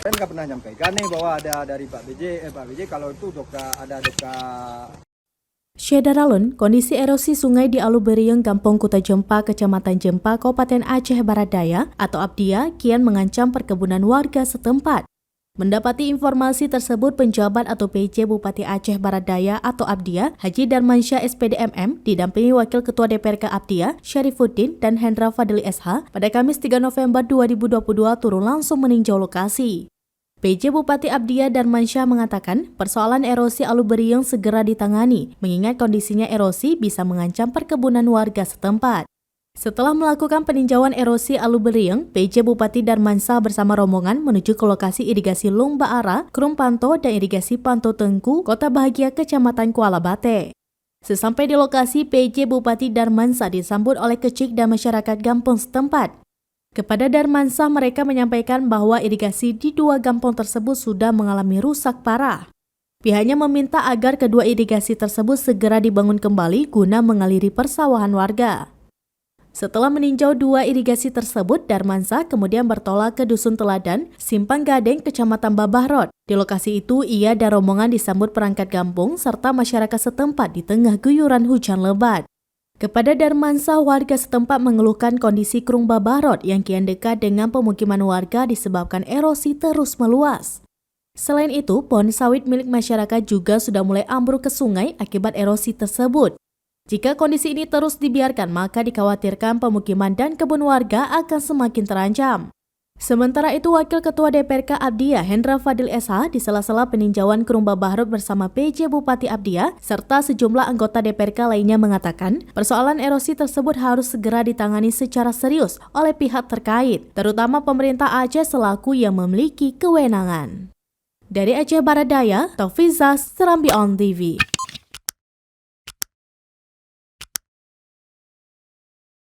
Saya nggak pernah nyampaikan nih bahwa ada dari Pak BJ kalau itu ada doka. Syedaralun, kondisi erosi sungai di Aluberieng, Kampung Kuta Jempa, Kecamatan Jempa, Kabupaten Aceh Barat Daya atau Abdia kian mengancam perkebunan warga setempat. Mendapati informasi tersebut, penjabat atau PJ Bupati Aceh Barat Daya atau Abdia, Haji Darmansyah SPDMM, didampingi Wakil Ketua DPRK Abdia, Syarifuddin dan Hendra Fadli SH, pada Kamis 3 November 2022 turun langsung meninjau lokasi. PJ Bupati Abdia Darmansyah mengatakan persoalan erosi Aluberieng segera ditangani, mengingat kondisinya erosi bisa mengancam perkebunan warga setempat. Setelah melakukan peninjauan erosi Aluberieng, PJ Bupati Darmansyah bersama rombongan menuju ke lokasi irigasi Lung Baara, Krum Panto, dan irigasi Panto Tengku, Kota Bahagia, Kecamatan Kuala Bate. Sesampai di lokasi, PJ Bupati Darmansyah disambut oleh kecik dan masyarakat kampung setempat. Kepada Darmansyah, mereka menyampaikan bahwa irigasi di dua kampung tersebut sudah mengalami rusak parah. Pihaknya meminta agar kedua irigasi tersebut segera dibangun kembali guna mengaliri persawahan warga. Setelah meninjau dua irigasi tersebut, Darmansyah kemudian bertolak ke Dusun Teladan, Simpang Gading, Kecamatan Babahrod. Di lokasi itu, ia dan rombongan disambut perangkat kampung serta masyarakat setempat di tengah guyuran hujan lebat. Kepada Darmansyah, warga setempat mengeluhkan kondisi Krung Babahrod yang kian dekat dengan pemukiman warga disebabkan erosi terus meluas. Selain itu, pohon sawit milik masyarakat juga sudah mulai ambruk ke sungai akibat erosi tersebut. Jika kondisi ini terus dibiarkan, maka dikhawatirkan pemukiman dan kebun warga akan semakin terancam. Sementara itu, Wakil Ketua DPRK Abdia, Hendra Fadli SH, di sela-sela peninjauan Krung Babahrod bersama PJ Bupati Abdia, serta sejumlah anggota DPRK lainnya mengatakan, persoalan erosi tersebut harus segera ditangani secara serius oleh pihak terkait, terutama pemerintah Aceh selaku yang memiliki kewenangan. Dari Aceh Barat Daya, Taufizah, Serambi On TV.